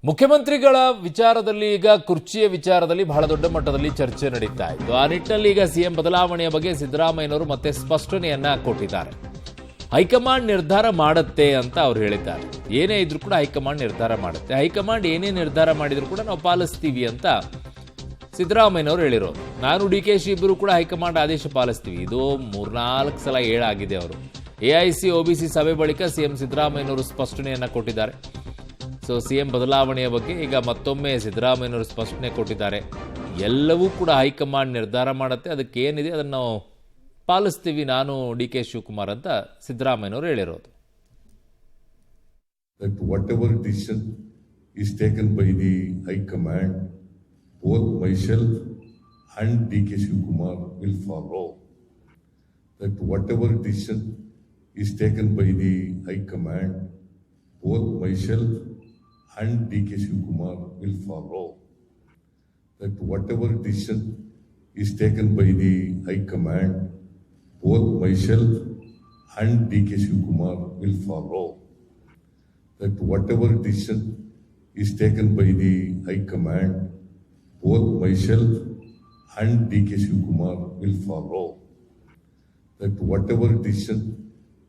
ಮುಖ್ಯಮಂತ್ರಿಗಳ ವಿಚಾರದಲ್ಲಿ ಈಗ ಕುರ್ಚಿಯ ವಿಚಾರದಲ್ಲಿ ಬಹಳ ದೊಡ್ಡ ಮಟ್ಟದಲ್ಲಿ ಚರ್ಚೆ ನಡೀತಾ ಇತ್ತು. ಆ ನಿಟ್ಟಿನಲ್ಲಿ ಈಗ ಸಿಎಂ ಬದಲಾವಣೆಯ ಬಗ್ಗೆ ಸಿದ್ದರಾಮಯ್ಯನವರು ಮತ್ತೆ ಸ್ಪಷ್ಟನೆಯನ್ನ ಕೊಟ್ಟಿದ್ದಾರೆ. ಹೈಕಮಾಂಡ್ ನಿರ್ಧಾರ ಮಾಡುತ್ತೆ ಅಂತ ಅವ್ರು ಹೇಳಿದ್ದಾರೆ. ಏನೇ ಇದ್ರೂ ಕೂಡ ಹೈಕಮಾಂಡ್ ನಿರ್ಧಾರ ಮಾಡುತ್ತೆ. ಹೈಕಮಾಂಡ್ ಏನೇ ನಿರ್ಧಾರ ಮಾಡಿದ್ರು ಕೂಡ ನಾವು ಪಾಲಿಸ್ತೀವಿ ಅಂತ ಸಿದ್ದರಾಮಯ್ಯನವರು ಹೇಳಿರೋದು. ನಾನು ಡಿಕೆಶಿ ಇಬ್ಬರು ಕೂಡ ಹೈಕಮಾಂಡ್ ಆದೇಶ ಪಾಲಿಸ್ತೀವಿ. ಇದು 3-4 ಸಲ ಹೇಳಾಗಿದೆ ಅವರು. ಎಐಸಿ ಒಬಿಸಿ ಸಭೆ ಬಳಿಕ ಸಿಎಂ ಸಿದ್ದರಾಮಯ್ಯನವರು ಸ್ಪಷ್ಟನೆಯನ್ನ ಕೊಟ್ಟಿದ್ದಾರೆ. ಸೊ ಸಿಎಂ ಬದಲಾವಣೆಯ ಬಗ್ಗೆ ಈಗ ಮತ್ತೊಮ್ಮೆ ಸಿದ್ದರಾಮಯ್ಯನವರು ಸ್ಪಷ್ಟನೆ ಕೊಟ್ಟಿದ್ದಾರೆ. ಎಲ್ಲವೂ ಕೂಡ ಹೈಕಮಾಂಡ್ ನಿರ್ಧಾರ ಮಾಡುತ್ತೆ, ಅದಕ್ಕೆ ಏನಿದೆ ಅದನ್ನು ನಾವು ಪಾಲಿಸ್ತೀವಿ ನಾನು ಡಿಕೆ ಶಿವಕುಮಾರ್ ಅಂತ ಸಿದ್ದರಾಮಯ್ಯನವರು ಹೇಳಿರೋದು. That whatever decision is taken by the High Command, both myself and DK Shivakumar will follow. That whatever decision is taken by the High Command, both myself and DK Shivakumar will follow. That whatever decision is taken by the High Command, both myself and DK Shivakumar will follow. That whatever decision is taken by the High Command, both myself and DK Shivakumar will follow. That whatever decision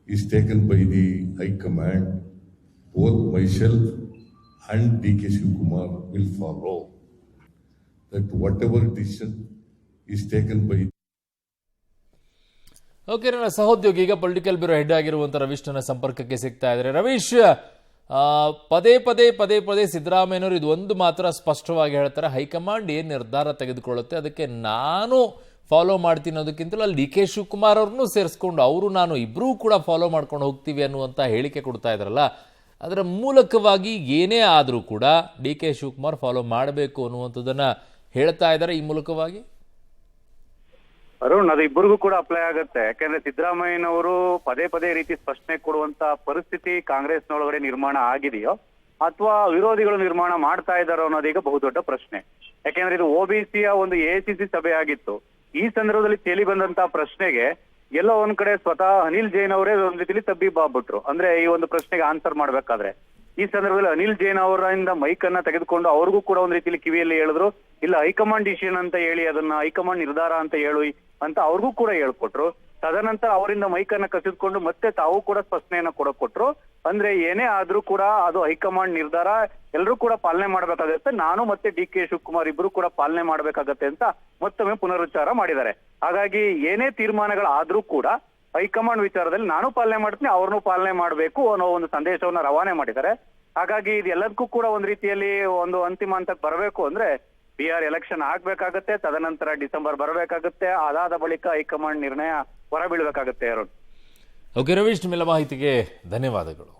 is taken by the High Command, both myself and DK Shivakumar will follow. That whatever decision is taken by okay, ನನ್ನ ಸಹೋದ್ಯೋಗಿ ಈಗ political bureau head ಆಗಿರುವಂಥ ರವೀಶ್ ನನ್ನ ಸಂಪರ್ಕಕ್ಕೆ ಸಿಗ್ತಾ ಇದ್ದಾರೆ. ರವೀಶ್, ಪದೇ ಪದೇ ಸಿದ್ದರಾಮಯ್ಯನವರು ಇದು ಒಂದು ಮಾತ್ರ ಸ್ಪಷ್ಟವಾಗಿ ಹೇಳ್ತಾರೆ, ಹೈಕಮಾಂಡ್ ಏನು ನಿರ್ಧಾರ ತೆಗೆದುಕೊಳ್ಳುತ್ತೆ ಅದಕ್ಕೆ ನಾನು ಫಾಲೋ ಮಾಡ್ತೀನಿ ಅನ್ನೋದಕ್ಕಿಂತಲೂ ಅಲ್ಲಿ ಡಿ ಕೆ ಶಿವಕುಮಾರ್ ಅವ್ರನ್ನೂ ಸೇರಿಸ್ಕೊಂಡು ಅವರು ನಾನು ಇಬ್ಬರೂ ಕೂಡ ಫಾಲೋ ಮಾಡ್ಕೊಂಡು ಹೋಗ್ತೀವಿ ಅನ್ನುವಂಥ ಹೇಳಿಕೆ ಕೊಡ್ತಾ ಇದ್ರಲ್ಲ, ಅದರ ಮೂಲಕವಾಗಿ ಏನೇ ಆದರೂ ಕೂಡ ಡಿ ಕೆ ಶಿವಕುಮಾರ್ ಫಾಲೋ ಮಾಡಬೇಕು ಅನ್ನುವಂಥದ್ದನ್ನು ಹೇಳ್ತಾ ಇದ್ದಾರೆ ಈ ಮೂಲಕವಾಗಿ. ಅರುಣ್, ಅದು ಇಬ್ಬರಿಗೂ ಕೂಡ ಅಪ್ಲೈ ಆಗುತ್ತೆ. ಯಾಕಂದ್ರೆ ಸಿದ್ದರಾಮಯ್ಯನವರು ಪದೇ ರೀತಿ ಸ್ಪಷ್ಟನೆ ಕೊಡುವಂತ ಪರಿಸ್ಥಿತಿ ಕಾಂಗ್ರೆಸ್ನೊಳಗಡೆ ನಿರ್ಮಾಣ ಆಗಿದೆಯೋ ಅಥವಾ ವಿರೋಧಿಗಳು ನಿರ್ಮಾಣ ಮಾಡ್ತಾ ಇದ್ದಾರೋ ಅನ್ನೋದೀಗ ಬಹುದೊಡ್ಡ ಪ್ರಶ್ನೆ. ಯಾಕೆಂದ್ರೆ ಇದು ಒಬಿಸಿಯ ಒಂದು ಎಐಸಿಸಿ ಸಭೆ ಆಗಿತ್ತು. ಈ ಸಂದರ್ಭದಲ್ಲಿ ತೇಲಿ ಬಂದಂತ ಪ್ರಶ್ನೆಗೆ ಎಲ್ಲೋ ಒಂದ್ ಕಡೆ ಸ್ವತಃ ಅನಿಲ್ ಜೈನ್ ಅವರೇ ಒಂದ್ ರೀತಿಲಿ ತಬ್ಬಿಬ್ಬಾಗ್ಬಿಟ್ರು. ಅಂದ್ರೆ ಈ ಒಂದು ಪ್ರಶ್ನೆಗೆ ಆನ್ಸರ್ ಮಾಡ್ಬೇಕಾದ್ರೆ ಈ ಸಂದರ್ಭದಲ್ಲಿ ಅನಿಲ್ ಜೈನ್ ಅವರಿಂದ ಮೈಕ್ ಅನ್ನ ತೆಗೆದುಕೊಂಡು ಅವ್ರಿಗೂ ಕೂಡ ಒಂದ್ ರೀತಿಲಿ ಕಿವಿಯಲ್ಲಿ ಹೇಳಿದ್ರು, ಇಲ್ಲ ಹೈಕಮಾಂಡ್ ಡಿಸಿಷನ್ ಅಂತ ಹೇಳಿ ಅದನ್ನ ಹೈಕಮಾಂಡ್ ನಿರ್ಧಾರ ಅಂತ ಹೇಳು ಅಂತ ಅವ್ರಿಗೂ ಕೂಡ ಹೇಳ್ಕೊಟ್ರು. ತದನಂತರ ಅವರಿಂದ ಮೈಕ್ ಅನ್ನ ಕಸಿದ್ಕೊಂಡು ಮತ್ತೆ ತಾವು ಕೂಡ ಸ್ಪಷ್ಟನೆಯನ್ನ ಕೊಟ್ರು. ಅಂದ್ರೆ ಏನೇ ಆದ್ರೂ ಕೂಡ ಅದು ಹೈಕಮಾಂಡ್ ನಿರ್ಧಾರ, ಎಲ್ಲರೂ ಕೂಡ ಪಾಲನೆ ಮಾಡ್ಬೇಕಾಗತ್ತೆ, ನಾನು ಮತ್ತೆ ಡಿ ಕೆ ಶಿವಕುಮಾರ್ ಇಬ್ರು ಕೂಡ ಪಾಲನೆ ಮಾಡ್ಬೇಕಾಗತ್ತೆ ಅಂತ ಮತ್ತೊಮ್ಮೆ ಪುನರುಚ್ಚಾರ ಮಾಡಿದ್ದಾರೆ. ಹಾಗಾಗಿ ಏನೇ ತೀರ್ಮಾನಗಳಾದ್ರೂ ಕೂಡ ಹೈಕಮಾಂಡ್ ವಿಚಾರದಲ್ಲಿ ನಾನು ಪಾಲನೆ ಮಾಡ್ತೀನಿ, ಅವ್ರನ್ನೂ ಪಾಲನೆ ಮಾಡ್ಬೇಕು ಅನ್ನೋ ಒಂದು ಸಂದೇಶವನ್ನ ರವಾನೆ ಮಾಡಿದ್ದಾರೆ. ಹಾಗಾಗಿ ಇದು ಎಲ್ಲದಕ್ಕೂ ಕೂಡ ಒಂದ್ ರೀತಿಯಲ್ಲಿ ಒಂದು ಅಂತಿಮ ಹಂತಕ್ಕೆ ಬರಬೇಕು ಅಂದ್ರೆ ಬಿಹಾರ್ ಎಲೆಕ್ಷನ್ ಆಗ್ಬೇಕಾಗತ್ತೆ, ತದನಂತರ ಡಿಸೆಂಬರ್ ಬರಬೇಕಾಗುತ್ತೆ, ಅದಾದ ಬಳಿಕ ಹೈಕಮಾಂಡ್ ನಿರ್ಣಯ ಹೊರಬೀಳ್ಬೇಕಾಗತ್ತೆ. ಓಕೆ ರವೀಶ್, ನಿಮ್ಮೆಲ್ಲ ಮಾಹಿತಿಗೆ ಧನ್ಯವಾದಗಳು.